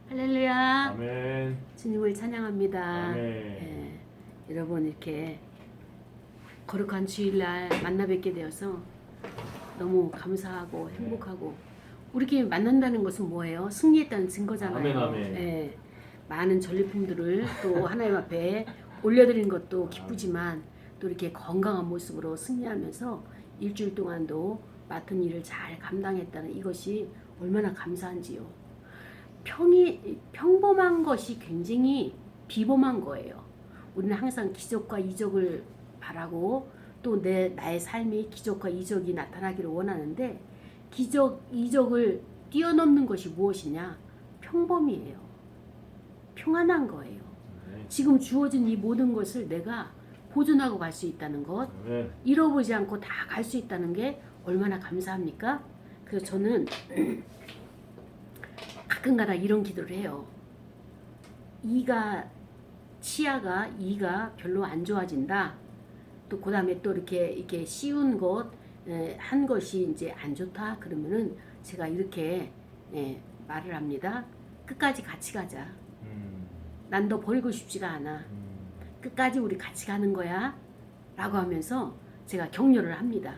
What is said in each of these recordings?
할렐루야. 아멘. 주님을 찬양합니다. 아멘. 예, 여러분 이렇게 거룩한 주일날 만나 뵙게 되어서 너무 감사하고 행복하고 우리끼리 만난다는 것은 뭐예요? 승리했다는 증거잖아요. 아멘, 아멘. 예, 많은 전리품들을 또 하나님 앞에 올려드리는 것도 기쁘지만 또 이렇게 건강한 모습으로 승리하면서 일주일 동안도 맡은 일을 잘 감당했다는 이것이 얼마나 감사한지요. 평범한 것이 굉장히 비범한 거예요. 우리는 항상 기적과 이적을 바라고 또 나의 삶이 기적과 이적이 나타나기를 원하는데 기적, 이적을 뛰어넘는 것이 무엇이냐? 평범이에요. 평안한 거예요. 지금 주어진 이 모든 것을 내가 보존하고 갈 수 있다는 것, 잃어보지 않고 다 갈 수 있다는 게 얼마나 감사합니까? 그래서 저는 가끔가다 이런 기도를 해요. 치아가 별로 안 좋아진다. 또 그 다음에 또 이렇게 쉬운 것, 한 것이 이제 안 좋다. 그러면은 제가 이렇게 말을 합니다. 끝까지 같이 가자. 난 너 버리고 싶지가 않아. 끝까지 우리 같이 가는 거야. 라고 하면서 제가 격려를 합니다.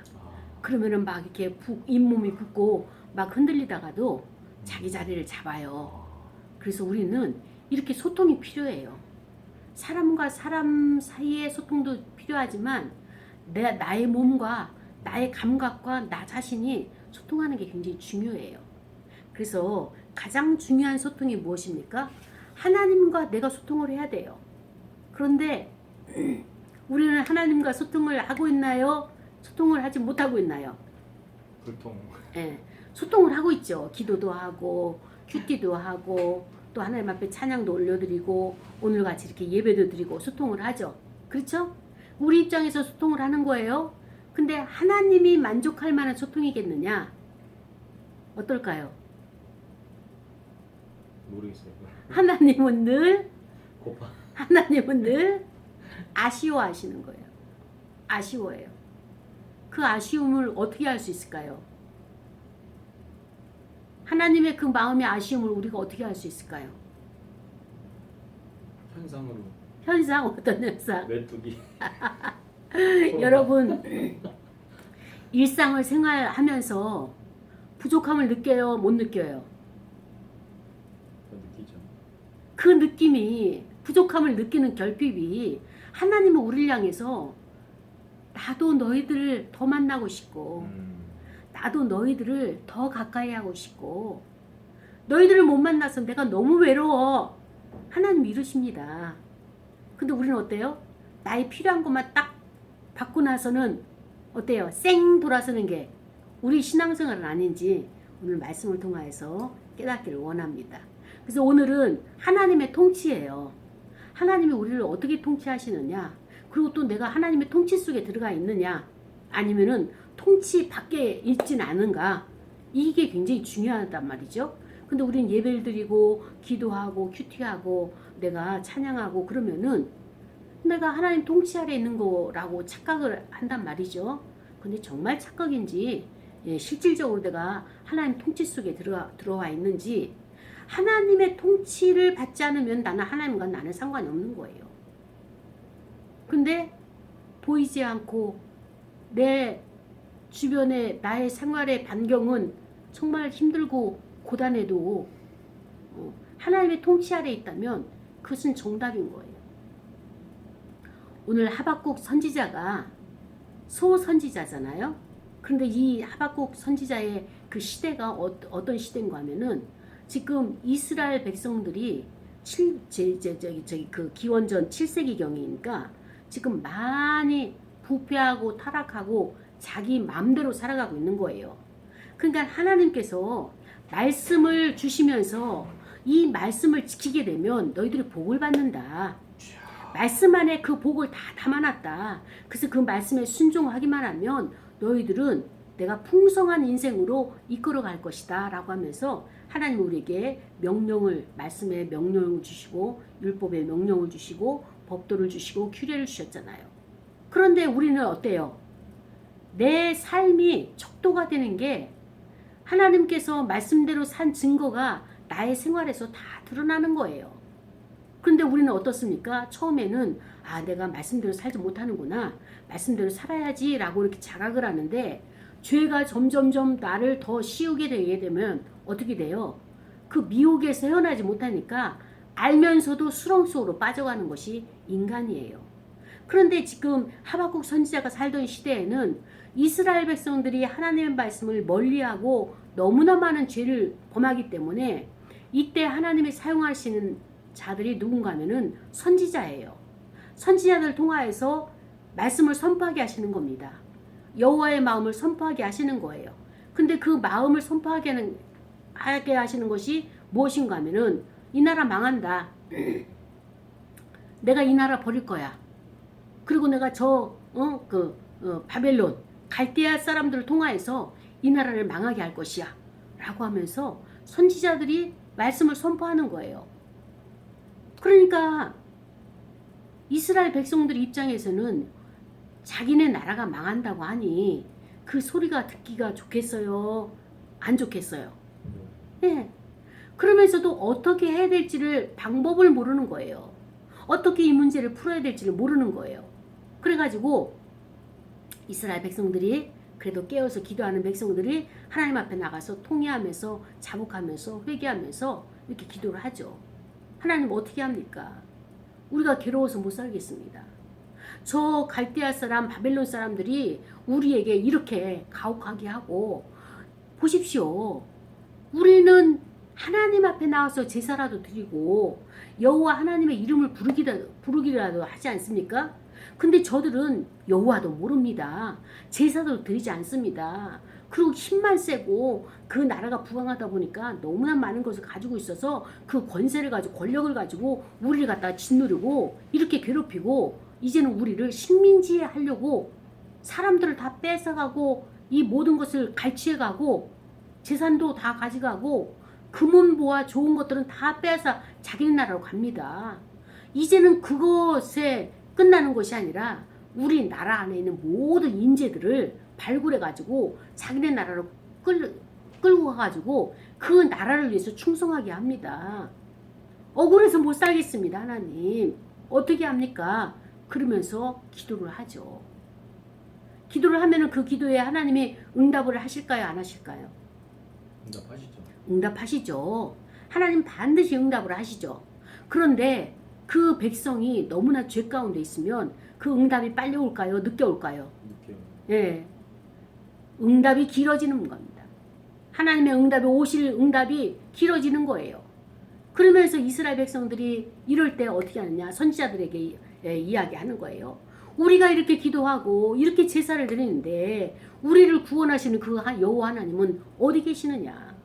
그러면은 막 이렇게 잇몸이 붓고 막 흔들리다가도 자기 자리를 잡아요. 그래서 우리는 이렇게 소통이 필요해요. 사람과 사람 사이의 소통도 필요하지만 나의 몸과 나의 감각과 나 자신이 소통하는 게 굉장히 중요해요. 그래서 가장 중요한 소통이 무엇입니까? 하나님과 내가 소통을 해야 돼요. 그런데 우리는 하나님과 소통을 하고 있나요? 소통을 하지 못하고 있나요? 불통. 예, 소통을 하고 있죠. 기도도 하고 큐티도 하고 또 하나님 앞에 찬양도 올려드리고 오늘같이 이렇게 예배도 드리고 소통을 하죠. 그렇죠? 우리 입장에서 소통을 하는 거예요. 근데 하나님이 만족할 만한 소통이겠느냐? 어떨까요? 모르겠어요. 하나님은 늘 고파. 아쉬워하시는 거예요. 아쉬워해요. 그 아쉬움을 어떻게 할 수 있을까요? 하나님의 그 마음의 아쉬움을 우리가 어떻게 할 수 있을까요? 현상으로. 현상, 어떤 현상? 메뚜기. 여러분 일상을 생활하면서 부족함을 느껴요? 못 느껴요? 느끼죠. 그 느낌이 부족함을 느끼는 결핍이 하나님은 우리를 향해서 나도 너희들을 더 만나고 싶고 나도 너희들을 더 가까이 하고 싶고 너희들을 못 만나서 내가 너무 외로워. 하나님 이러십니다. 근데 우리는 어때요? 나의 필요한 것만 딱 받고 나서는 어때요? 쌩 돌아서는 게 우리 신앙생활은 아닌지 오늘 말씀을 통하여서 깨닫기를 원합니다. 그래서 오늘은 하나님의 통치예요. 하나님이 우리를 어떻게 통치하시느냐, 그리고 또 내가 하나님의 통치 속에 들어가 있느냐 아니면은 통치 밖에 있진 않은가, 이게 굉장히 중요하단 말이죠. 근데 우리는 예배를 드리고 기도하고 큐티하고 내가 찬양하고 그러면은 내가 하나님 통치 아래 있는 거라고 착각을 한단 말이죠. 근데 정말 착각인지 실질적으로 내가 하나님 통치 속에 들어와 있는지, 하나님의 통치를 받지 않으면 나는 상관이 없는 거예요. 근데 보이지 않고 내 주변에 나의 생활의 반경은 정말 힘들고 고단해도 하나님의 통치 아래 있다면 그것은 정답인 거예요. 오늘 하박국 선지자가 소선지자잖아요. 그런데 이 하박국 선지자의 그 시대가 어떤 시대인가 하면은 지금 이스라엘 백성들이 그 기원전 7세기경이니까 지금 많이 부패하고 타락하고 자기 마음대로 살아가고 있는 거예요. 그러니까 하나님께서 말씀을 주시면서 이 말씀을 지키게 되면 너희들이 복을 받는다. 말씀 안에 그 복을 다 담아놨다. 그래서 그 말씀에 순종하기만 하면 너희들은 내가 풍성한 인생으로 이끌어 갈 것이다 라고 하면서 하나님 우리에게 말씀에 명령을 주시고 율법에 명령을 주시고 법도를 주시고 규례를 주셨잖아요. 그런데 우리는 어때요? 내 삶이 척도가 되는 게 하나님께서 말씀대로 산 증거가 나의 생활에서 다 드러나는 거예요. 그런데 우리는 어떻습니까? 처음에는 내가 말씀대로 살지 못하는구나. 말씀대로 살아야지 라고 이렇게 자각을 하는데 죄가 점점점 나를 더 씌우게 되게 되면 어떻게 돼요? 그 미혹에서 헤어나지 못하니까 알면서도 수렁 속으로 빠져가는 것이 인간이에요. 그런데 지금 하박국 선지자가 살던 시대에는 이스라엘 백성들이 하나님의 말씀을 멀리하고 너무나 많은 죄를 범하기 때문에 이때 하나님이 사용하시는 자들이 누군가 하면은 선지자예요. 선지자들 통하여서 말씀을 선포하게 하시는 겁니다. 여호와의 마음을 선포하게 하시는 거예요. 근데 그 마음을 선포하게 하시는 것이 무엇인가 하면은 이 나라 망한다. 내가 이 나라 버릴 거야. 그리고 내가 바벨론 갈대아 사람들을 통하여서 이 나라를 망하게 할 것이야 라고 하면서 선지자들이 말씀을 선포하는 거예요. 그러니까 이스라엘 백성들 입장에서는 자기네 나라가 망한다고 하니 그 소리가 듣기가 좋겠어요? 안 좋겠어요? 네. 그러면서도 어떻게 해야 될지를 방법을 모르는 거예요. 어떻게 이 문제를 풀어야 될지를 모르는 거예요. 그래가지고 이스라엘 백성들이 그래도 깨어서 기도하는 백성들이 하나님 앞에 나가서 통회하면서 자복하면서 회개하면서 이렇게 기도를 하죠. 하나님 어떻게 합니까? 우리가 괴로워서 못 살겠습니다. 저 갈대아 사람 바벨론 사람들이 우리에게 이렇게 가혹하게 하고 보십시오. 우리는 하나님 앞에 나와서 제사라도 드리고 여호와 하나님의 이름을 부르기라도 하지 않습니까? 근데 저들은 여호와도 모릅니다. 제사도 드리지 않습니다. 그리고 힘만 세고 그 나라가 부강하다 보니까 너무나 많은 것을 가지고 있어서 그 권세를 가지고 권력을 가지고 우리를 갖다 짓누르고 이렇게 괴롭히고 이제는 우리를 식민지에 하려고 사람들을 다 뺏어가고 이 모든 것을 갈취해가고 재산도 다 가져가고 금은보화 좋은 것들은 다 빼앗아 자기 나라로 갑니다. 이제는 그것에 끝나는 것이 아니라 우리 나라 안에 있는 모든 인재들을 발굴해가지고 자기네 나라로 끌고 가가지고 그 나라를 위해서 충성하게 합니다. 억울해서 못 살겠습니다. 하나님 어떻게 합니까? 그러면서 기도를 하죠. 기도를 하면은 그 기도에 하나님이 응답을 하실까요? 안 하실까요? 응답하시죠. 응답하시죠. 하나님 반드시 응답을 하시죠. 그런데 그 백성이 너무나 죄 가운데 있으면 그 응답이 빨리 올까요? 늦게 올까요? 늦게요. 예. 응답이 길어지는 겁니다. 하나님의 응답이 오실 응답이 길어지는 거예요. 그러면서 이스라엘 백성들이 이럴 때 어떻게 하느냐? 선지자들에게 이야기하는 거예요. 우리가 이렇게 기도하고 이렇게 제사를 드리는데 우리를 구원하시는 그 여호와 하나님은 어디 계시느냐?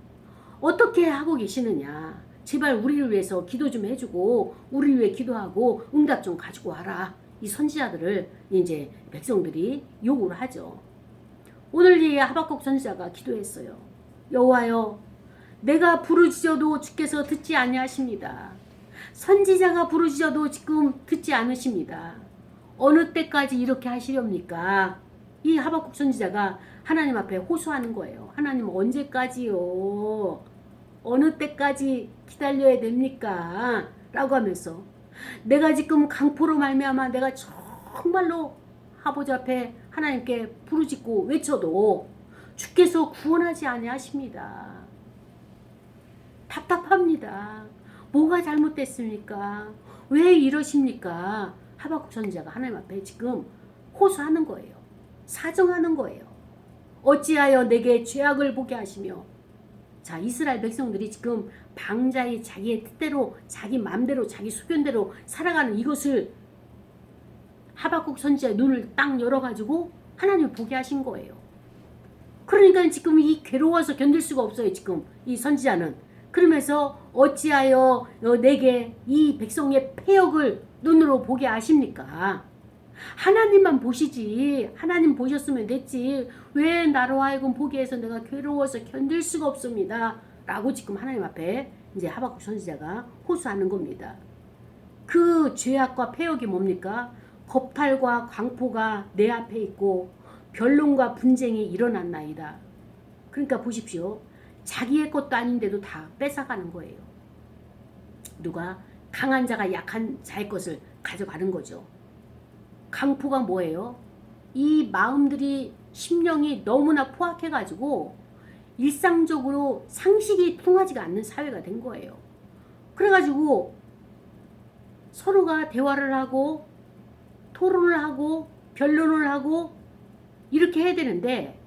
어떻게 하고 계시느냐? 제발 우리를 위해서 기도 좀 해주고 우리를 위해 기도하고 응답 좀 가지고 와라. 이 선지자들을 이제 백성들이 요구를 하죠. 오늘 이 하박국 선지자가 기도했어요. 여호와여, 내가 부르짖어도 주께서 듣지 아니하십니다. 선지자가 부르짖어도 지금 듣지 않으십니다. 어느 때까지 이렇게 하시렵니까? 이 하박국 선지자가 하나님 앞에 호소하는 거예요. 하나님 언제까지요? 어느 때까지 기다려야 됩니까? 라고 하면서 내가 지금 강포로 말미암아 내가 정말로 아버지 앞에 하나님께 부르짖고 외쳐도 주께서 구원하지 아니하십니다. 답답합니다. 뭐가 잘못됐습니까? 왜 이러십니까? 하박국 선지자가 하나님 앞에 지금 호소하는 거예요. 사정하는 거예요. 어찌하여 내게 죄악을 보게 하시며. 자, 이스라엘 백성들이 지금 방자히 자기의 뜻대로 자기 마음대로 자기 수견대로 살아가는 이것을 하박국 선지자의 눈을 딱 열어가지고 하나님이 보게 하신 거예요. 그러니까 지금 이 괴로워서 견딜 수가 없어요. 지금 이 선지자는. 그러면서 어찌하여 내게 이 백성의 패역을 눈으로 보게 하십니까? 하나님만 보시지. 하나님 보셨으면 됐지. 왜 나로 하여금 보게 해서 내가 괴로워서 견딜 수가 없습니다. 라고 지금 하나님 앞에 이제 하박국 선지자가 호소하는 겁니다. 그 죄악과 패역이 뭡니까? 겁탈과 광포가 내 앞에 있고 변론과 분쟁이 일어났나이다. 그러니까 보십시오. 자기의 것도 아닌데도 다 뺏어가는 거예요. 누가? 강한 자가 약한 자의 것을 가져가는 거죠. 강포가 뭐예요? 이 마음들이 심령이 너무나 포악해가지고 일상적으로 상식이 통하지가 않는 사회가 된 거예요. 그래가지고 서로가 대화를 하고 토론을 하고 변론을 하고 이렇게 해야 되는데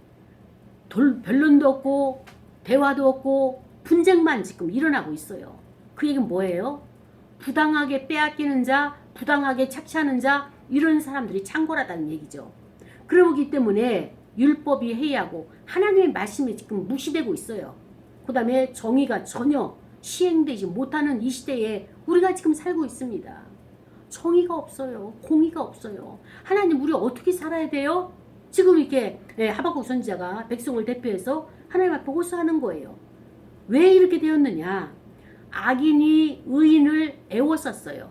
변론도 없고 대화도 없고 분쟁만 지금 일어나고 있어요. 그 얘기는 뭐예요? 부당하게 빼앗기는 자, 부당하게 착취하는 자, 이런 사람들이 창궐하다는 얘기죠. 그러기 때문에 율법이 해이하고 하나님의 말씀이 지금 무시되고 있어요. 그 다음에 정의가 전혀 시행되지 못하는 이 시대에 우리가 지금 살고 있습니다. 정의가 없어요. 공의가 없어요. 하나님, 우리 어떻게 살아야 돼요? 지금 이렇게 하박국 선지자가 백성을 대표해서 하나님 앞에 호소하는 거예요. 왜 이렇게 되었느냐? 악인이 의인을 애워쌌어요.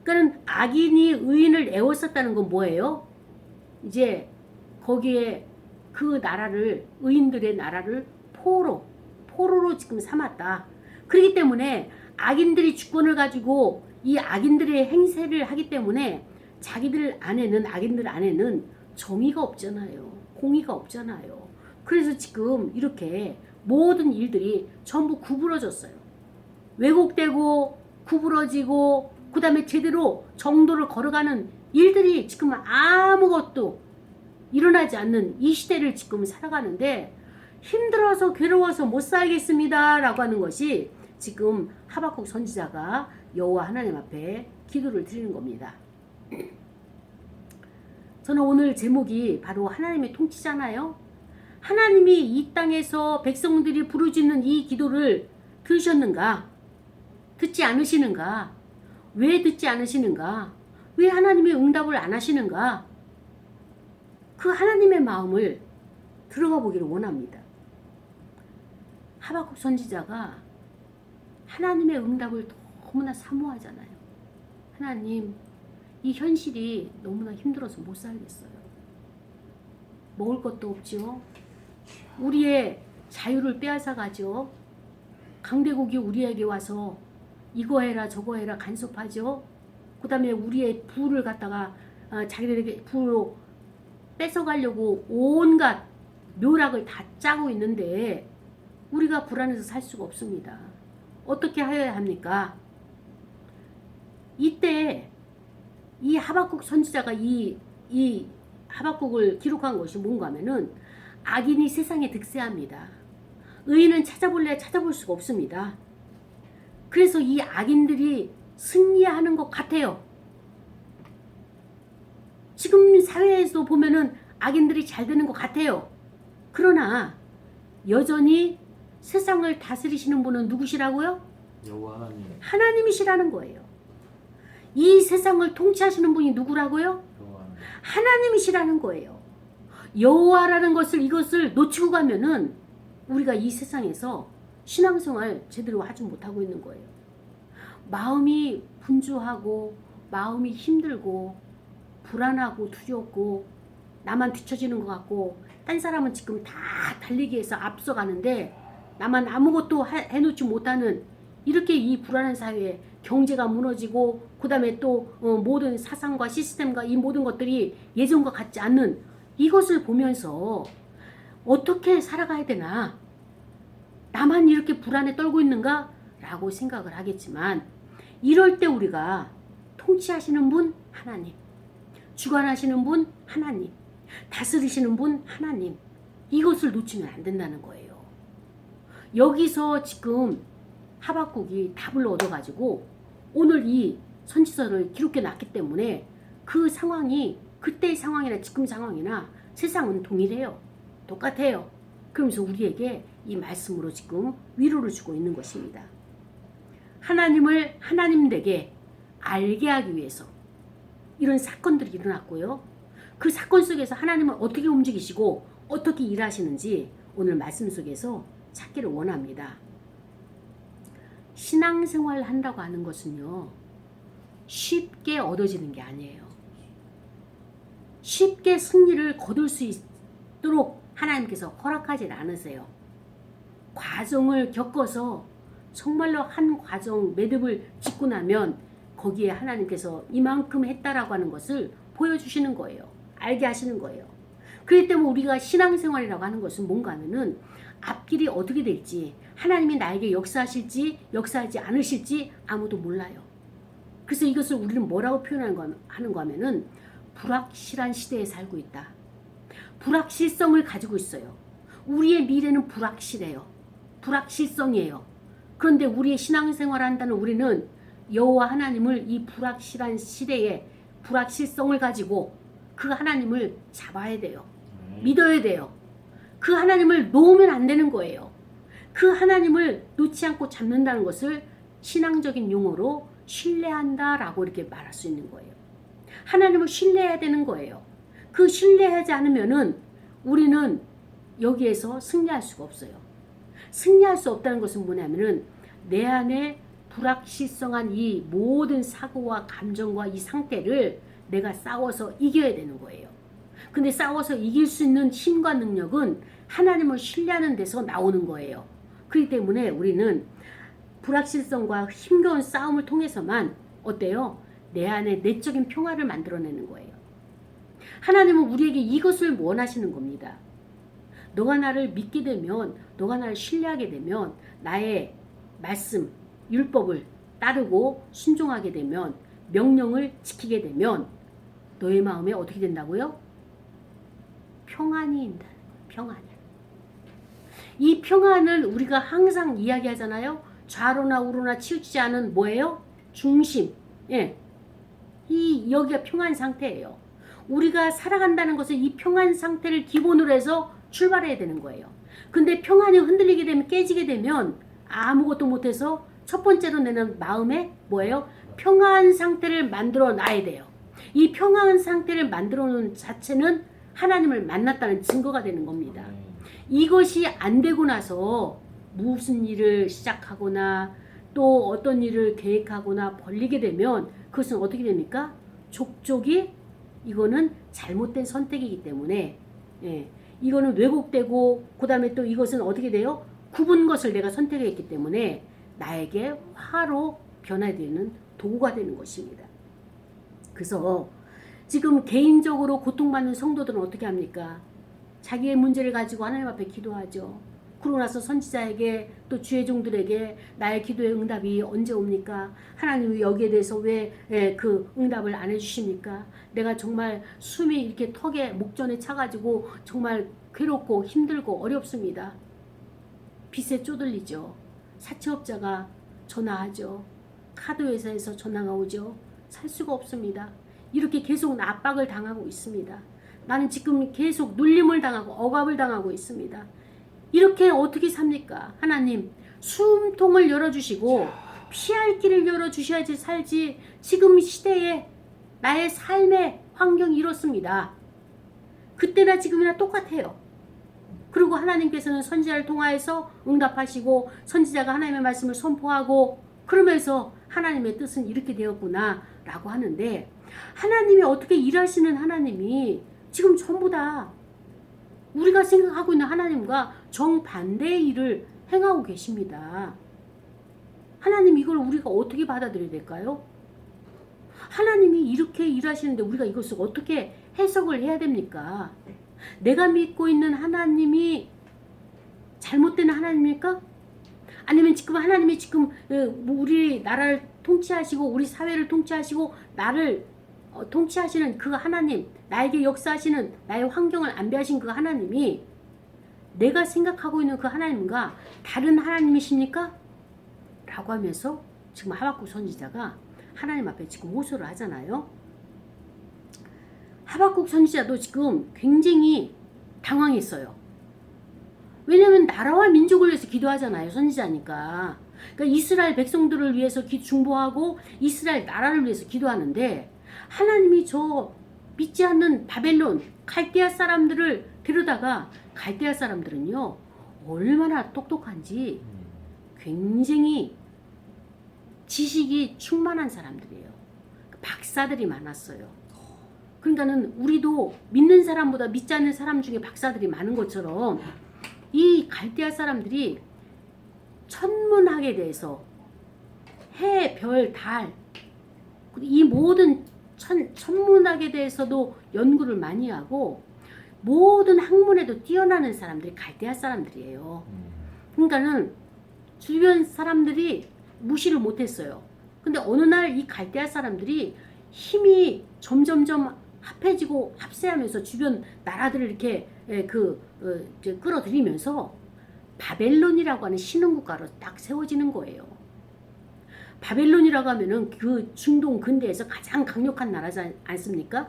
그러니까 악인이 의인을 애워쌌다는 건 뭐예요? 이제 거기에 그 나라를, 의인들의 나라를 포로로 지금 삼았다. 그렇기 때문에 악인들이 주권을 가지고 이 악인들의 행세를 하기 때문에 자기들 안에는, 악인들 안에는 정의가 없잖아요. 공의가 없잖아요. 그래서 지금 이렇게 모든 일들이 전부 구부러졌어요. 왜곡되고 구부러지고 그 다음에 제대로 정도를 걸어가는 일들이 지금 아무것도 일어나지 않는 이 시대를 지금 살아가는데, 힘들어서 괴로워서 못 살겠습니다 라고 하는 것이 지금 하박국 선지자가 여호와 하나님 앞에 기도를 드리는 겁니다. 저는 오늘 제목이 바로 하나님의 통치잖아요. 하나님이 이 땅에서 백성들이 부르짖는 이 기도를 들으셨는가? 듣지 않으시는가? 왜 듣지 않으시는가? 왜 하나님의 응답을 안 하시는가? 그 하나님의 마음을 들어가 보기를 원합니다. 하박국 선지자가 하나님의 응답을 너무나 사모하잖아요. 하나님, 이 현실이 너무나 힘들어서 못 살겠어요. 먹을 것도 없죠. 우리의 자유를 빼앗아가죠. 강대국이 우리에게 와서 이거 해라 저거 해라 간섭하죠. 그 다음에 우리의 부를 갖다가 자기들에게 부로 뺏어가려고 온갖 묘락을 다 짜고 있는데 우리가 불안해서 살 수가 없습니다. 어떻게 하여야 합니까? 이때 이 하박국 선지자가 이 하박국을 기록한 것이 뭔가 하면은, 악인이 세상에 득세합니다. 의인은 찾아볼 수가 없습니다. 그래서 이 악인들이 승리하는 것 같아요. 지금 사회에서 보면은 악인들이 잘 되는 것 같아요. 그러나 여전히 세상을 다스리시는 분은 누구시라고요? 여호와 하나님. 하나님이시라는 거예요. 이 세상을 통치하시는 분이 누구라고요? 하나님이시라는 거예요. 여호와라는 이것을 놓치고 가면은 우리가 이 세상에서 신앙생활 제대로 하지 못하고 있는 거예요. 마음이 분주하고 마음이 힘들고 불안하고 두렵고 나만 뒤처지는 것 같고 딴 사람은 지금 다 달리기 위해서 앞서가는데 나만 아무것도 해놓지 못하는, 이렇게 이 불안한 사회에 경제가 무너지고 그 다음에 또 모든 사상과 시스템과 이 모든 것들이 예전과 같지 않는 이것을 보면서 어떻게 살아가야 되나, 나만 이렇게 불안에 떨고 있는가 라고 생각을 하겠지만, 이럴 때 우리가 통치하시는 분 하나님, 주관하시는 분 하나님, 다스리시는 분 하나님, 이것을 놓치면 안 된다는 거예요. 여기서 지금 하박국이 답을 얻어가지고 오늘 이 선지서를 기록해 놨기 때문에 그 상황이 그때의 상황이나 지금 상황이나 세상은 동일해요. 똑같아요. 그러면서 우리에게 이 말씀으로 지금 위로를 주고 있는 것입니다. 하나님을 하나님되게 알게 하기 위해서 이런 사건들이 일어났고요. 그 사건 속에서 하나님은 어떻게 움직이시고 어떻게 일하시는지 오늘 말씀 속에서 찾기를 원합니다. 신앙생활을 한다고 하는 것은요, 쉽게 얻어지는 게 아니에요. 쉽게 승리를 거둘 수 있도록 하나님께서 허락하지 않으세요. 과정을 겪어서 정말로 한 과정 매듭을 짓고 나면 거기에 하나님께서 이만큼 했다라고 하는 것을 보여주시는 거예요. 알게 하시는 거예요. 그렇기 때문에 우리가 신앙생활이라고 하는 것은 뭔가 하면은 앞길이 어떻게 될지, 하나님이 나에게 역사하실지 역사하지 않으실지 아무도 몰라요. 그래서 이것을 우리는 뭐라고 하는 거 하면은 불확실한 시대에 살고 있다. 불확실성을 가지고 있어요. 우리의 미래는 불확실해요. 불확실성이에요. 그런데 우리의 신앙생활을 한다는 우리는 여호와 하나님을 이 불확실한 시대에 불확실성을 가지고 그 하나님을 잡아야 돼요. 믿어야 돼요. 그 하나님을 놓으면 안 되는 거예요. 그 하나님을 놓지 않고 잡는다는 것을 신앙적인 용어로 신뢰한다라고 이렇게 말할 수 있는 거예요. 하나님을 신뢰해야 되는 거예요. 그 신뢰하지 않으면은 우리는 여기에서 승리할 수가 없어요. 승리할 수 없다는 것은 뭐냐면은 내 안에 불확실성한 이 모든 사고와 감정과 이 상태를 내가 싸워서 이겨야 되는 거예요. 근데 싸워서 이길 수 있는 힘과 능력은 하나님을 신뢰하는 데서 나오는 거예요. 그렇기 때문에 우리는 불확실성과 힘겨운 싸움을 통해서만 어때요? 내 안에 내적인 평화를 만들어내는 거예요. 하나님은 우리에게 이것을 원하시는 겁니다. 너가 나를 믿게 되면, 너가 나를 신뢰하게 되면, 나의 말씀, 율법을 따르고 순종하게 되면, 명령을 지키게 되면 너의 마음에 어떻게 된다고요? 평안이 있다. 평안이. 이 평안을 우리가 항상 이야기하잖아요. 좌로나 우로나 치우치지 않은 뭐예요? 중심. 예. 여기가 평안 상태예요. 우리가 살아간다는 것은 이 평안 상태를 기본으로 해서 출발해야 되는 거예요. 근데 평안이 흔들리게 되면, 깨지게 되면 아무것도 못해서 첫 번째로 내는 마음에 뭐예요? 평안 상태를 만들어 놔야 돼요. 이 평안 상태를 만들어 놓은 자체는 하나님을 만났다는 증거가 되는 겁니다. 이것이 안 되고 나서 무슨 일을 시작하거나 또 어떤 일을 계획하거나 벌리게 되면 그것은 어떻게 됩니까? 족족이 이거는 잘못된 선택이기 때문에 이거는 왜곡되고 그 다음에 또 이것은 어떻게 돼요? 굽은 것을 내가 선택했기 때문에 나에게 화로 변화되는 도구가 되는 것입니다. 그래서 지금 개인적으로 고통받는 성도들은 어떻게 합니까? 자기의 문제를 가지고 하나님 앞에 기도하죠. 그러고 나서 선지자에게 또 주의 종들에게 나의 기도의 응답이 언제 옵니까? 하나님이 여기에 대해서 왜 그 응답을 안 해주십니까? 내가 정말 숨이 이렇게 턱에 목전에 차가지고 정말 괴롭고 힘들고 어렵습니다. 빚에 쪼들리죠. 사채업자가 전화하죠. 카드회사에서 전화가 오죠. 살 수가 없습니다. 이렇게 계속 압박을 당하고 있습니다. 나는 지금 계속 눌림을 당하고 억압을 당하고 있습니다. 이렇게 어떻게 삽니까? 하나님 숨통을 열어주시고 피할 길을 열어주셔야지 살지. 지금 시대에 나의 삶의 환경이 이렇습니다. 그때나 지금이나 똑같아요. 그리고 하나님께서는 선지자를 통하여서 응답하시고 선지자가 하나님의 말씀을 선포하고 그러면서 하나님의 뜻은 이렇게 되었구나 라고 하는데 하나님이 어떻게 일하시는 하나님이 지금 전부 다 우리가 생각하고 있는 하나님과 정반대의 일을 행하고 계십니다. 하나님 이걸 우리가 어떻게 받아들여야 될까요? 하나님이 이렇게 일하시는데 우리가 이것을 어떻게 해석을 해야 됩니까? 내가 믿고 있는 하나님이 잘못된 하나님입니까? 아니면 지금 하나님이 지금 우리 나라를 통치하시고 우리 사회를 통치하시고 나를 통치하시는 그 하나님, 나에게 역사하시는 나의 환경을 안배하신 그 하나님이 내가 생각하고 있는 그 하나님과 다른 하나님이십니까? 라고 하면서 지금 하박국 선지자가 하나님 앞에 지금 호소를 하잖아요. 하박국 선지자도 지금 굉장히 당황했어요. 왜냐하면 나라와 민족을 위해서 기도하잖아요. 선지자니까. 그러니까 이스라엘 백성들을 위해서 중보하고 이스라엘 나라를 위해서 기도하는데 하나님이 저 믿지 않는 바벨론 갈대아 사람들을 데려다가 갈대아 사람들은요 얼마나 똑똑한지 굉장히 지식이 충만한 사람들이에요. 박사들이 많았어요. 그러니까는 우리도 믿는 사람보다 믿지 않는 사람 중에 박사들이 많은 것처럼 이 갈대아 사람들이 천문학에 대해서 해, 별, 달, 이 모든 천문학에 대해서도 연구를 많이 하고 모든 학문에도 뛰어나는 사람들이 갈대아 사람들이에요. 그러니까는 주변 사람들이 무시를 못했어요. 근데 어느 날 이 갈대아 사람들이 힘이 점점점 합해지고 합세하면서 주변 나라들을 이렇게 끌어들이면서 바벨론이라고 하는 신흥국가로 딱 세워지는 거예요. 바벨론이라고 하면은 그 중동 근대에서 가장 강력한 나라지 않습니까?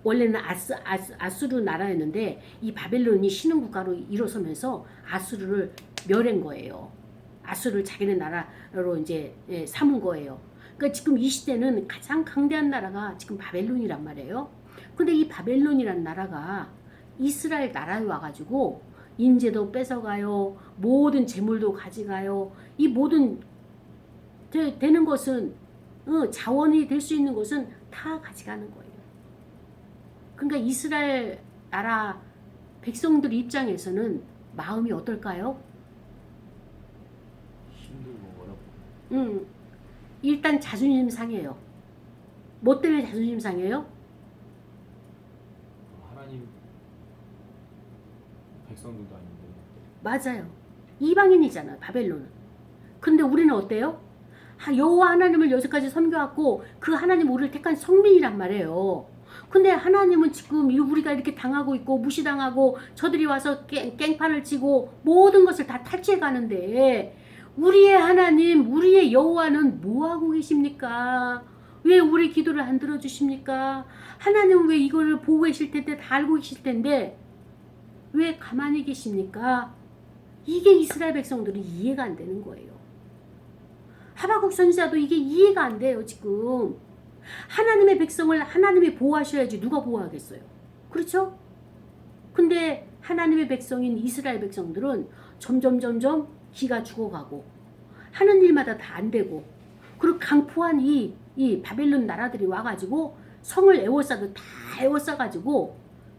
원래는 아수르 나라였는데 이 바벨론이 신흥국가로 일어서면서 아수르를 멸한 거예요. 아수르를 자기네 나라로 이제 삼은 거예요. 그러니까 지금 이 시대는 가장 강대한 나라가 지금 바벨론이란 말이에요. 근데 이 바벨론이란 나라가 이스라엘 나라에 와가지고 인재도 뺏어가요. 모든 재물도 가져가요. 이 모든 되는 것은 자원이 될 수 있는 것은 다 가져가는 거예요. 그러니까 이스라엘 나라 백성들 입장에서는 마음이 어떨까요? 힘들고 어렵고. 일단 자존심 상해요. 뭐 때문에 자존심 상해요? 하나님 백성들도 아닌데. 맞아요. 이방인이잖아요. 바벨론은. 근데 우리는 어때요? 여호와 하나님을 여태까지 섬겨왔고 그 하나님 우리를 택한 성민이란 말이에요. 근데 하나님은 지금 우리가 이렇게 당하고 있고 무시당하고 저들이 와서 깽판을 치고 모든 것을 다 탈취해 가는데 우리의 하나님, 우리의 여호와는 뭐하고 계십니까? 왜 우리 기도를 안 들어주십니까? 하나님은 왜 이거를 보고 계실 텐데 다 알고 계실 텐데 왜 가만히 계십니까? 이게 이스라엘 백성들이 이해가 안 되는 거예요. 하박국 선지자도 이게 이해가 안 돼요. 지금 하나님의 백성을 하나님이 보호하셔야지 누가 보호하겠어요. 그렇죠? 근데 하나님의 백성인 이스라엘 백성들은 점점 기가 죽어가고 하는 일마다 다 안 되고 그리고 강포한 이 바벨론 나라들이 와가지고 성을 에워싸도 다 에워싸가지고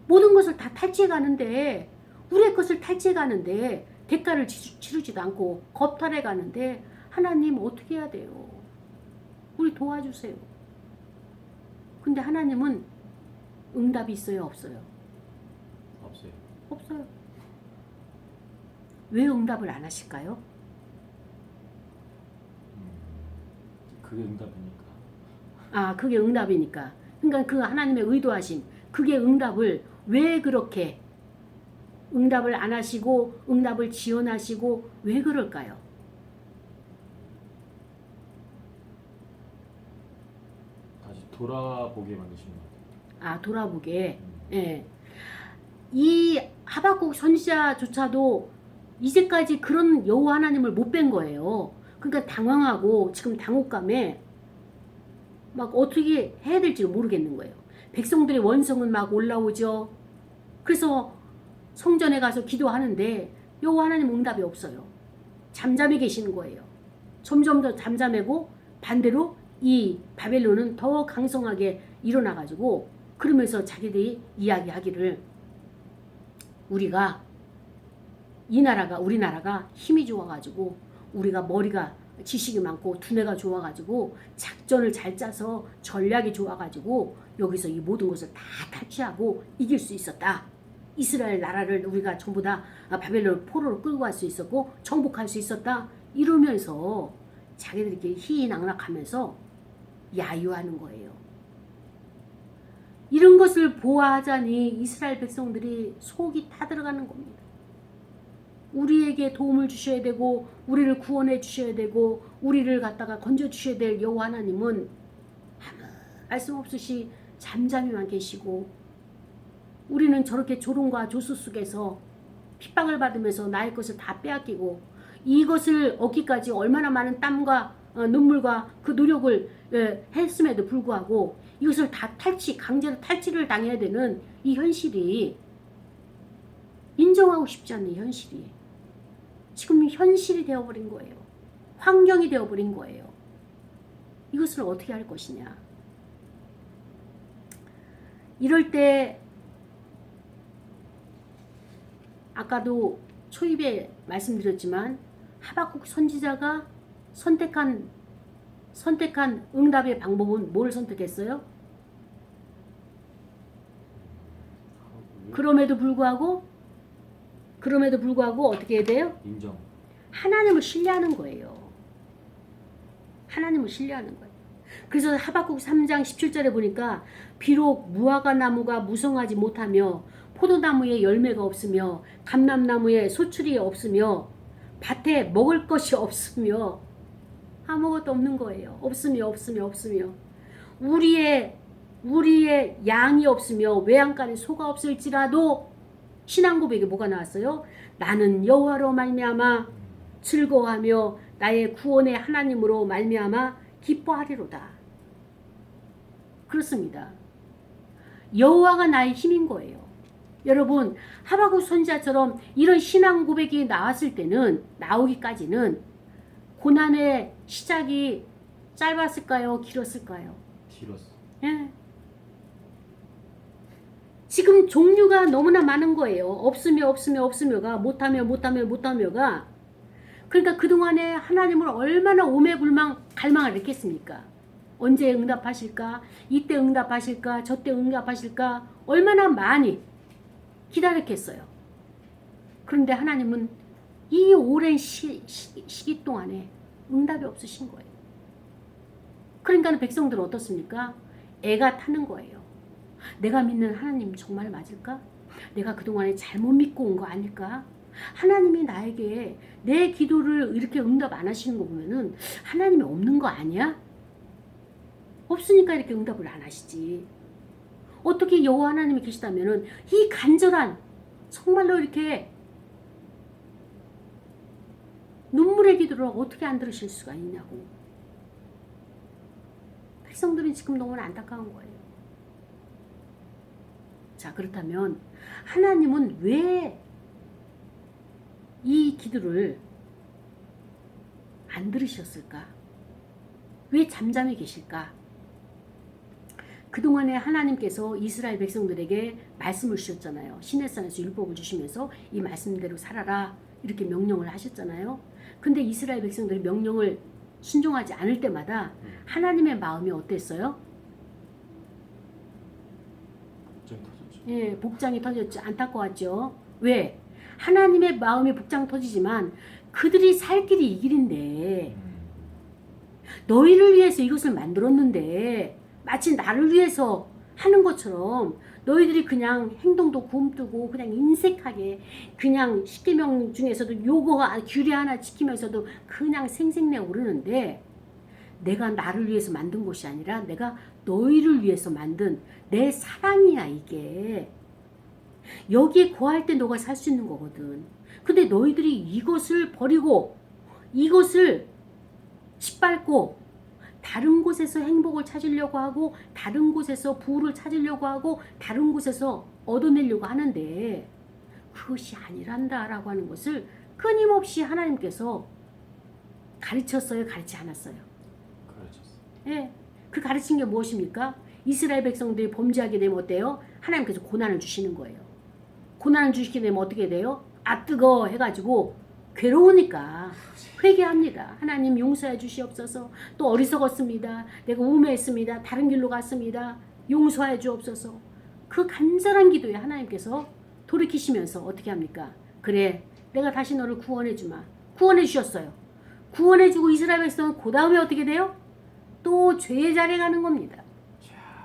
모든 것을 다 탈취해가는데 우리의 것을 탈취해가는데 대가를 치르지도 않고 겁탈해가는데 하나님 어떻게 해야 돼요? 우리 도와주세요. 근데 하나님은 응답이 있어요? 없어요? 없어요. 없어요. 왜 응답을 안 하실까요? 그게 응답이니까. 그게 응답이니까. 그러니까 그 하나님의 의도하심, 그게 응답을 왜 그렇게 응답을 안 하시고 응답을 지연하시고 왜 그럴까요? 다시 돌아보게 만드시는 것 같아요. 돌아보게. 예. 이 하박국 선지자조차도 이제까지 그런 여호와 하나님을 못 뵌 거예요. 그러니까 당황하고 지금 당혹감에 막 어떻게 해야 될지 모르겠는 거예요. 백성들의 원성은 막 올라오죠. 그래서 성전에 가서 기도하는데 여호와 하나님 응답이 없어요. 잠잠해 계시는 거예요. 점점 더 잠잠하고 반대로 이 바벨론은 더 강성하게 일어나가지고 그러면서 자기들이 이야기하기를 우리나라가 힘이 좋아가지고 우리가 머리가 지식이 많고 두뇌가 좋아가지고 작전을 잘 짜서 전략이 좋아가지고 여기서 이 모든 것을 다 탈취하고 이길 수 있었다. 이스라엘 나라를 우리가 전부 다 바벨론 포로로 끌고 갈 수 있었고 정복할 수 있었다. 이러면서 자기들끼리 희희낙낙하면서 야유하는 거예요. 이런 것을 보아하자니 이스라엘 백성들이 속이 타들어가는 겁니다. 우리에게 도움을 주셔야 되고 우리를 구원해 주셔야 되고 우리를 갖다가 건져 주셔야 될 여호와 하나님은 아무 말씀 없으시 잠잠히만 계시고 우리는 저렇게 조롱과 조수 속에서 핍박을 받으면서 나의 것을 다 빼앗기고 이것을 얻기까지 얼마나 많은 땀과 눈물과 그 노력을 했음에도 불구하고 이것을 다 강제로 탈취를 당해야 되는 이 현실이 인정하고 싶지 않는 현실이 지금 현실이 되어버린 거예요. 환경이 되어버린 거예요. 이것을 어떻게 할 것이냐. 이럴 때 아까도 초입에 말씀드렸지만 하박국 선지자가 선택한 응답의 방법은 뭘 선택했어요? 그럼에도 불구하고 어떻게 해야 돼요? 인정. 하나님을 신뢰하는 거예요. 하나님을 신뢰하는 거예요. 그래서 하박국 3장 17절에 보니까 비록 무화과 나무가 무성하지 못하며 포도나무에 열매가 없으며 감람나무에 소출이 없으며 밭에 먹을 것이 없으며 아무것도 없는 거예요. 없으며 우리의 양이 없으며 외양간에 소가 없을지라도 신앙 고백에 뭐가 나왔어요? 나는 여호와로 말미암아 즐거워하며 나의 구원의 하나님으로 말미암아 기뻐하리로다. 그렇습니다. 여호와가 나의 힘인 거예요. 여러분, 하박국 선지자처럼 이런 신앙 고백이 나오기까지는 고난의 시작이 짧았을까요? 길었을까요? 길었어. 예. 지금 종류가 너무나 많은 거예요. 없으며가 못하며가 그러니까 그동안에 하나님을 얼마나 오매불망 갈망을 했겠습니까? 언제 응답하실까? 이때 응답하실까? 저때 응답하실까? 얼마나 많이 기다렸겠어요. 그런데 하나님은 이 오랜 시기 동안에 응답이 없으신 거예요. 그러니까 백성들은 어떻습니까? 애가 타는 거예요. 내가 믿는 하나님 정말 맞을까? 내가 그동안에 잘못 믿고 온 거 아닐까? 하나님이 나에게 내 기도를 이렇게 응답 안 하시는 거 보면은 하나님이 없는 거 아니야? 없으니까 이렇게 응답을 안 하시지. 어떻게 여호와 하나님이 계시다면은 이 간절한 정말로 이렇게 눈물의 기도를 어떻게 안 들으실 수가 있냐고. 백성들은 지금 너무나 안타까운 거예요. 자, 그렇다면 하나님은 왜 이 기도를 안 들으셨을까? 왜 잠잠히 계실까? 그동안에 하나님께서 이스라엘 백성들에게 말씀을 주셨잖아요. 시내산에서 율법을 주시면서 이 말씀대로 살아라 이렇게 명령을 하셨잖아요. 근데 이스라엘 백성들이 명령을 순종하지 않을 때마다 하나님의 마음이 어땠어요? 복장이 터졌죠. 예, 복장이 터졌죠. 안타까웠죠. 왜? 하나님의 마음이 복장 터지지만 그들이 살 길이 이 길인데 너희를 위해서 이것을 만들었는데 마치 나를 위해서 하는 것처럼 너희들이 그냥 행동도 굼뜨고 그냥 인색하게 그냥 십계명 중에서도 요거가 규례 하나 지키면서도 그냥 생색내 오르는데 내가 나를 위해서 만든 것이 아니라 내가 너희를 위해서 만든 내 사랑이야 이게. 여기에 거할 때 너가 살 수 있는 거거든. 근데 너희들이 이것을 버리고 이것을 짓밟고 다른 곳에서 행복을 찾으려고 하고 다른 곳에서 부를 찾으려고 하고 다른 곳에서 얻어내려고 하는데 그것이 아니란다라고 하는 것을 끊임없이 하나님께서 가르쳤어요? 가르치지 않았어요? 가르쳤어. 예. 그 가르친 게 무엇입니까? 이스라엘 백성들이 범죄하게 되면 어때요? 하나님께서 고난을 주시는 거예요. 고난을 주시게 되면 어떻게 돼요? 아 뜨거 해가지고 괴로우니까 회개합니다. 하나님 용서해 주시옵소서. 또 어리석었습니다. 내가 우매했습니다. 다른 길로 갔습니다. 용서해 주옵소서. 그 간절한 기도에 하나님께서 돌이키시면서 어떻게 합니까? 그래 내가 다시 너를 구원해 주마. 구원해 주셨어요. 구원해 주고 이스라엘 백성은 그 다음에 어떻게 돼요? 또 죄의 자리에 가는 겁니다.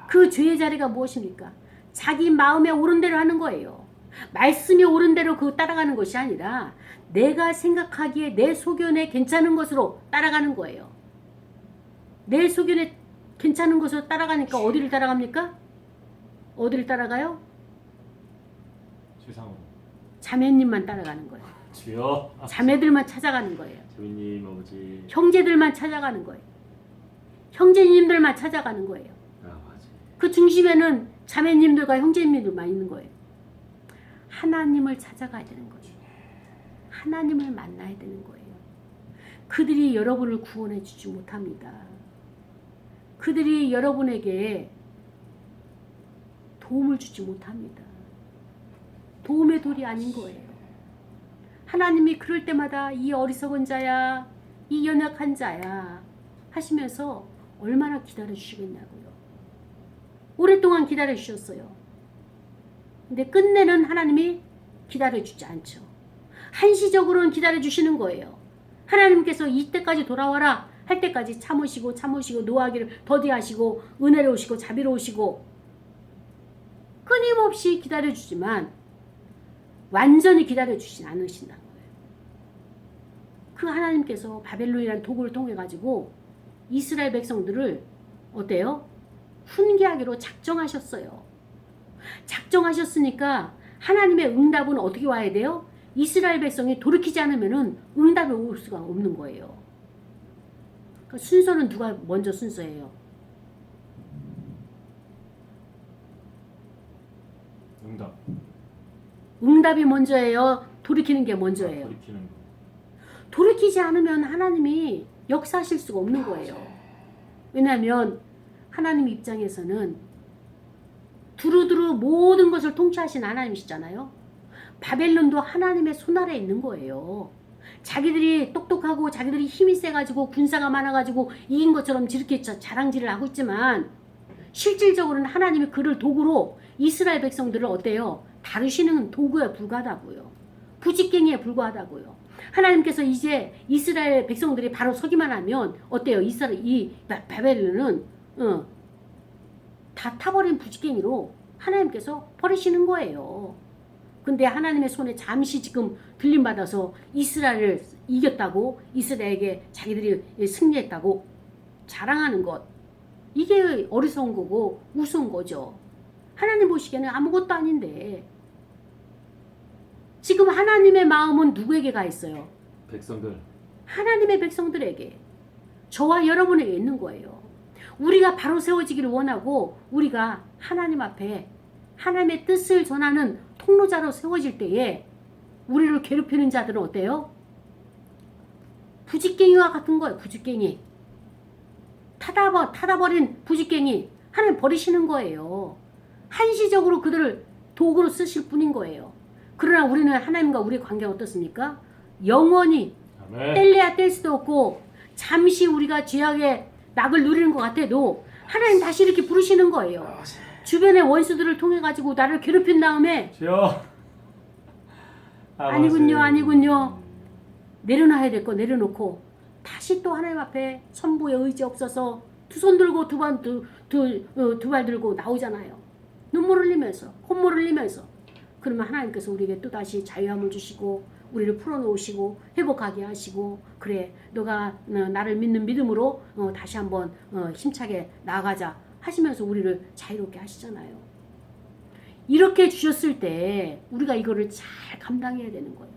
그 죄의 자리가 무엇입니까? 자기 마음에 옳은 대로 하는 거예요. 말씀이 옳은 대로 그거 따라가는 것이 아니라 내가 생각하기에 내 소견에 괜찮은 것으로 따라가는 거예요. 내 소견에 괜찮은 것으로 따라가니까 어디를 따라갑니까? 어디를 따라가요? 세상으로. 자매님만 따라가는 거예요. 주여. 자매들만 찾아가는 거예요. 주님 아버지. 형제들만 찾아가는 거예요. 형제님들만 찾아가는 거예요. 아 맞아. 그 중심에는 자매님들과 형제님들만 있는 거예요. 하나님을 찾아가야 되는 거죠. 하나님을 만나야 되는 거예요. 그들이 여러분을 구원해 주지 못합니다. 그들이 여러분에게 도움을 주지 못합니다. 도움의 돌이 아닌 거예요. 하나님이 그럴 때마다 이 어리석은 자야, 이 연약한 자야 하시면서 얼마나 기다려주시겠냐고요. 오랫동안 기다려주셨어요. 근데 끝내는 하나님이 기다려주지 않죠. 한시적으로는 기다려주시는 거예요. 하나님께서 이때까지 돌아와라 할 때까지 참으시고 노하기를 더디하시고 은혜로우시고 자비로우시고 끊임없이 기다려주지만 완전히 기다려주진 않으신다는 거예요. 그 하나님께서 바벨론이라는 도구를 통해 가지고 이스라엘 백성들을 어때요? 훈계하기로 작정하셨어요. 작정하셨으니까 하나님의 응답은 어떻게 와야 돼요? 이스라엘 백성이 돌이키지 않으면 응답이 올 수가 없는 거예요. 그러니까 순서는 누가 먼저 순서예요? 응답이 먼저예요? 돌이키는 게 먼저예요? 돌이키는 거. 돌이키지 않으면 하나님이 역사하실 수가 없는 거예요. 왜냐하면 하나님 입장에서는 두루두루 모든 것을 통치하신 하나님이시잖아요. 바벨론도 하나님의 손 아래에 있는 거예요. 자기들이 똑똑하고 자기들이 힘이 세가지고 군사가 많아가지고 이긴 것처럼 이렇게 자랑질을 하고 있지만 실질적으로는 하나님이 그를 도구로 이스라엘 백성들을 어때요? 다루시는 도구에 불과하다고요. 부직갱이에 불과하다고요. 하나님께서 이제 이스라엘 백성들이 바로 서기만 하면 어때요? 이 바벨론은 다 타버린 부직갱이로 하나님께서 버리시는 거예요. 근데 하나님의 손에 잠시 지금 들림받아서 이스라엘을 이겼다고, 이스라엘에게 자기들이 승리했다고 자랑하는 것, 이게 어리석은 거고 우스운 거죠. 하나님 보시기에는 아무것도 아닌데 지금 하나님의 마음은 누구에게 가 있어요? 백성들. 하나님의 백성들에게, 저와 여러분에게 있는 거예요. 우리가 바로 세워지기를 원하고 우리가 하나님 앞에 하나님의 뜻을 전하는 통로자로 세워질 때에 우리를 괴롭히는 자들은 어때요? 부직갱이와 같은 거예요. 부직갱이. 타다버린 부직갱이. 하나님 버리시는 거예요. 한시적으로 그들을 도구로 쓰실 뿐인 거예요. 그러나 우리는 하나님과 우리의 관계가 어떻습니까? 영원히 아멘. 뗄래야 뗄 수도 없고 잠시 우리가 죄악의 낙을 누리는 것 같아도 하나님 다시 이렇게 부르시는 거예요. 주변의 원수들을 통해 가지고 나를 괴롭힌 다음에 주여. 아니군요. 내려놔야 될 거 내려놓고 다시 또 하나님 앞에 천부의 의지 없어서 두 손 들고 두 발 들고 나오잖아요. 눈물 흘리면서 콧물 흘리면서. 그러면 하나님께서 우리에게 또 다시 자유함을 주시고 우리를 풀어놓으시고 회복하게 하시고, 그래 너가 나를 믿는 믿음으로 다시 한번 힘차게 나아가자 하시면서 우리를 자유롭게 하시잖아요. 이렇게 주셨을 때 우리가 이거를 잘 감당해야 되는 거예요.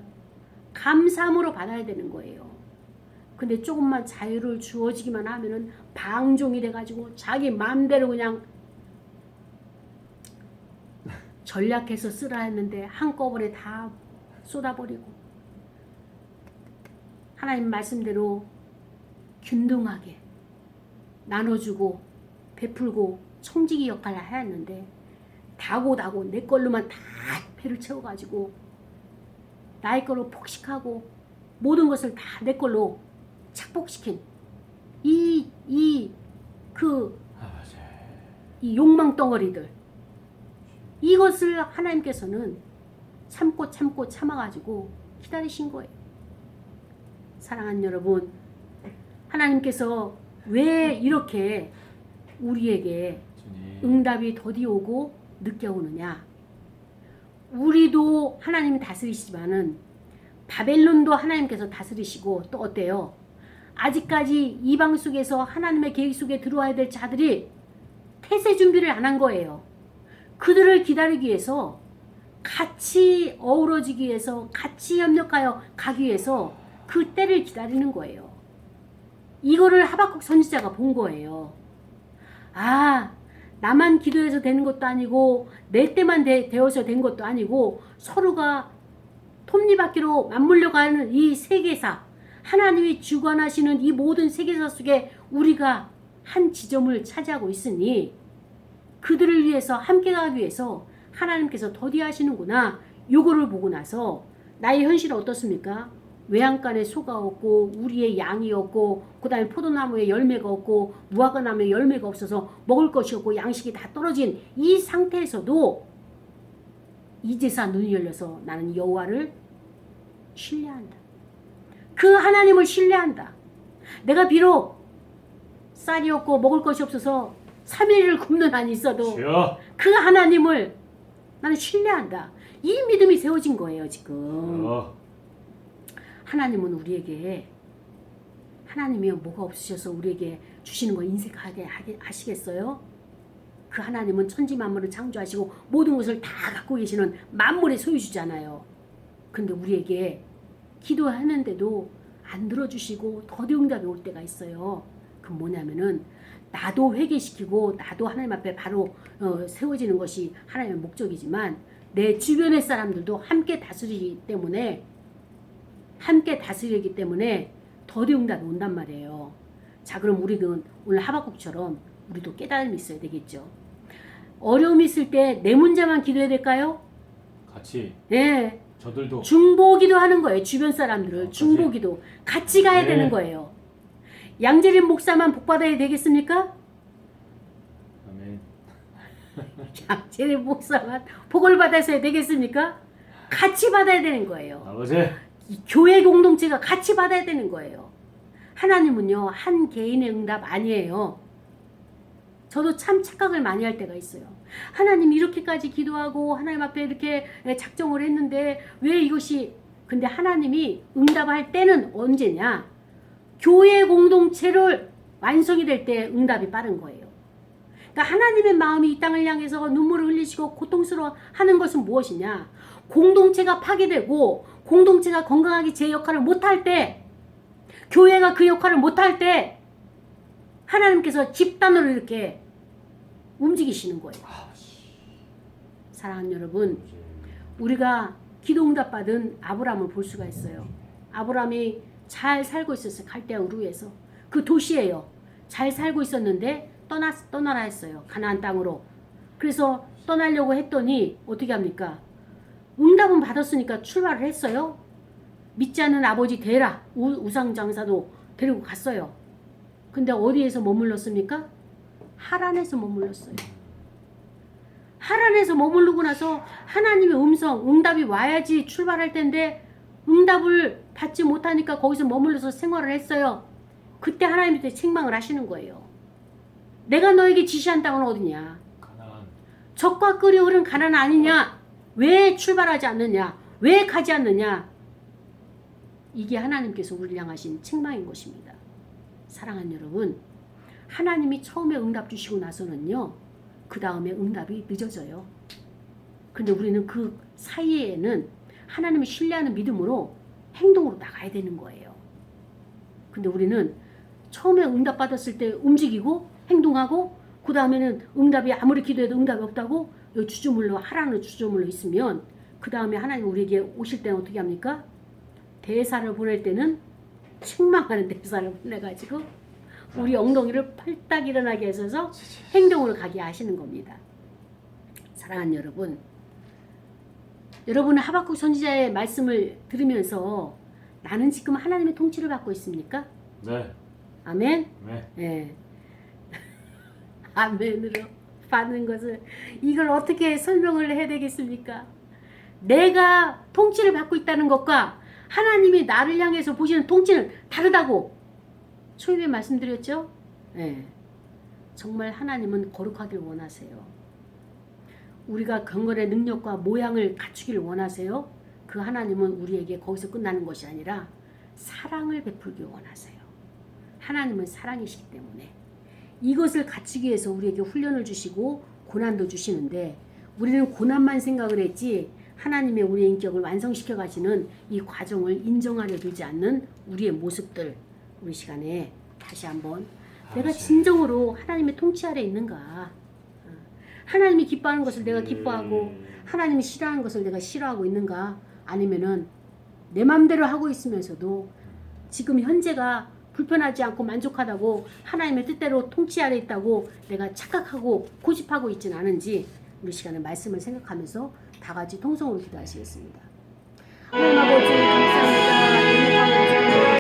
감사함으로 받아야 되는 거예요. 근데 조금만 자유를 주어지기만 하면은 방종이 돼가지고 자기 마음대로 그냥 전략해서 쓰라 했는데 한꺼번에 다 쏟아버리고, 하나님 말씀대로 균등하게 나눠주고 베풀고 청지기 역할을 하였는데 다고 내 걸로만 다 배를 채워가지고 나의 걸로 폭식하고 모든 것을 다 내 걸로 착복시킨 이 욕망 덩어리들, 이것을 하나님께서는 참고 참아가지고 기다리신 거예요. 사랑하는 여러분, 하나님께서 왜 이렇게 우리에게 응답이 더디 오고 늦게 오느냐? 우리도 하나님이 다스리시지만은 바벨론도 하나님께서 다스리시고, 또 어때요? 아직까지 이방 속에서 하나님의 계획 속에 들어와야 될 자들이 태세 준비를 안 한 거예요. 그들을 기다리기 위해서, 같이 어우러지기 위해서, 같이 협력하여 가기 위해서 그 때를 기다리는 거예요. 이거를 하박국 선지자가 본 거예요. 아, 나만 기도해서 되는 것도 아니고 내 때만 되어서 된 것도 아니고 서로가 톱니바퀴로 맞물려 가는 이 세계사, 하나님이 주관하시는 이 모든 세계사 속에 우리가 한 지점을 차지하고 있으니 그들을 위해서 함께 가기 위해서 하나님께서 더디하시는구나. 요거를 보고 나서 나의 현실은 어떻습니까? 외양간에 소가 없고 우리의 양이 없고 그 다음에 포도나무에 열매가 없고 무화과나무에 열매가 없어서 먹을 것이 없고 양식이 다 떨어진 이 상태에서도 이제서 눈이 열려서 나는 여호와를 신뢰한다. 그 하나님을 신뢰한다. 내가 비록 쌀이 없고 먹을 것이 없어서 3일을 굶는 한이 있어도 주여. 그 하나님을 나는 신뢰한다. 이 믿음이 세워진 거예요 지금. 주여. 하나님은 우리에게 하나님이 뭐가 없으셔서 우리에게 주시는 거 인색하게 하시겠어요? 그 하나님은 천지 만물을 창조하시고 모든 것을 다 갖고 계시는 만물의 소유주잖아요. 근데 우리에게 기도하는데도 안 들어주시고 더디 응답이 올 때가 있어요. 그 뭐냐면은 나도 회개시키고 나도 하나님 앞에 바로 세워지는 것이 하나님의 목적이지만 내 주변의 사람들도 함께 다스리기 때문에 더디 응답이 온단 말이에요. 자, 그럼 우리는 오늘 하박국처럼 우리도 깨달음이 있어야 되겠죠. 어려움이 있을 때 내 문제만 기도해야 될까요? 같이. 네. 저들도. 중보기도 하는 거예요. 주변 사람들을 중보기도 같이 가야 네. 되는 거예요. 양재림 목사만 복받아야 되겠습니까? 아멘. 양재림 목사만 복을 받아서야 되겠습니까? 같이 받아야 되는 거예요. 아버지. 이 교회 공동체가 같이 받아야 되는 거예요. 하나님은요, 한 개인의 응답 아니에요. 저도 참 착각을 많이 할 때가 있어요. 하나님 이렇게까지 기도하고 하나님 앞에 이렇게 작정을 했는데 왜 이것이, 근데 하나님이 응답할 때는 언제냐? 교회 공동체를 완성이 될 때 응답이 빠른 거예요. 그러니까 하나님의 마음이 이 땅을 향해서 눈물을 흘리시고 고통스러워하는 것은 무엇이냐? 공동체가 파괴되고 공동체가 건강하게 제 역할을 못할 때, 교회가 그 역할을 못할 때 하나님께서 집단으로 이렇게 움직이시는 거예요. 사랑하는 여러분, 우리가 기도응답 받은 아브라함을 볼 수가 있어요. 아브라함이 잘 살고 있었어요. 갈대아 우르에서. 그 도시예요. 잘 살고 있었는데 떠나라 했어요. 가나안 땅으로. 그래서 떠나려고 했더니 어떻게 합니까? 응답은 받았으니까 출발을 했어요. 믿지 않는 아버지 데라 우상장사도 데리고 갔어요. 근데 어디에서 머물렀습니까? 하란에서 머물렀어요. 하란에서 머무르고 나서 하나님의 음성, 응답이 와야지 출발할 텐데 응답을 받지 못하니까 거기서 머물러서 생활을 했어요. 그때 하나님한테 책망을 하시는 거예요. 내가 너에게 지시한 땅은 어디냐? 가나안. 적과 끓이 흐른 가나안 아니냐? 왜 출발하지 않느냐? 왜 가지 않느냐? 이게 하나님께서 우리를 향하신 책망인 것입니다. 사랑하는 여러분, 하나님이 처음에 응답 주시고 나서는요, 그 다음에 응답이 늦어져요. 근데 우리는 그 사이에는 하나님을 신뢰하는 믿음으로 행동으로 나가야 되는 거예요. 근데 우리는 처음에 응답 받았을 때 움직이고 행동하고, 그 다음에는 응답이 아무리 기도해도 응답이 없다고 주저물러 하라는 주저물러 있으면, 그 다음에 하나님 우리에게 오실 때는 어떻게 합니까? 대사를 보낼 때는 책망하는 대사를 보내가지고 우리 엉덩이를 팔딱 일어나게 해서 행동으로 가게 하시는 겁니다. 사랑하는 여러분, 여러분은 하박국 선지자의 말씀을 들으면서 나는 지금 하나님의 통치를 받고 있습니까? 네. 아멘? 네. 네. 아멘으로 받는 것을, 이걸 어떻게 설명을 해야 되겠습니까? 내가 통치를 받고 있다는 것과 하나님이 나를 향해서 보시는 통치는 다르다고 초입에 말씀드렸죠? 네. 정말 하나님은 거룩하길 원하세요. 우리가 경건의 능력과 모양을 갖추기를 원하세요. 그 하나님은 우리에게 거기서 끝나는 것이 아니라 사랑을 베풀길 원하세요. 하나님은 사랑이시기 때문에 이것을 갖추기 위해서 우리에게 훈련을 주시고 고난도 주시는데, 우리는 고난만 생각을 했지 하나님의 우리의 인격을 완성시켜 가시는 이 과정을 인정하려 들지 않는 우리의 모습들, 우리 시간에 다시 한번 내가 진정으로 하나님의 통치 아래 있는가, 하나님이 기뻐하는 것을 내가 기뻐하고 하나님이 싫어하는 것을 내가 싫어하고 있는가, 아니면은 내 맘대로 하고 있으면서도 지금 현재가 불편하지 않고 만족하다고 하나님의 뜻대로 통치 아래 있다고 내가 착각하고 고집하고 있지는 않은지, 우리 시간에 말씀을 생각하면서 다 같이 통성으로 기도하시겠습니다. 하나님 아버지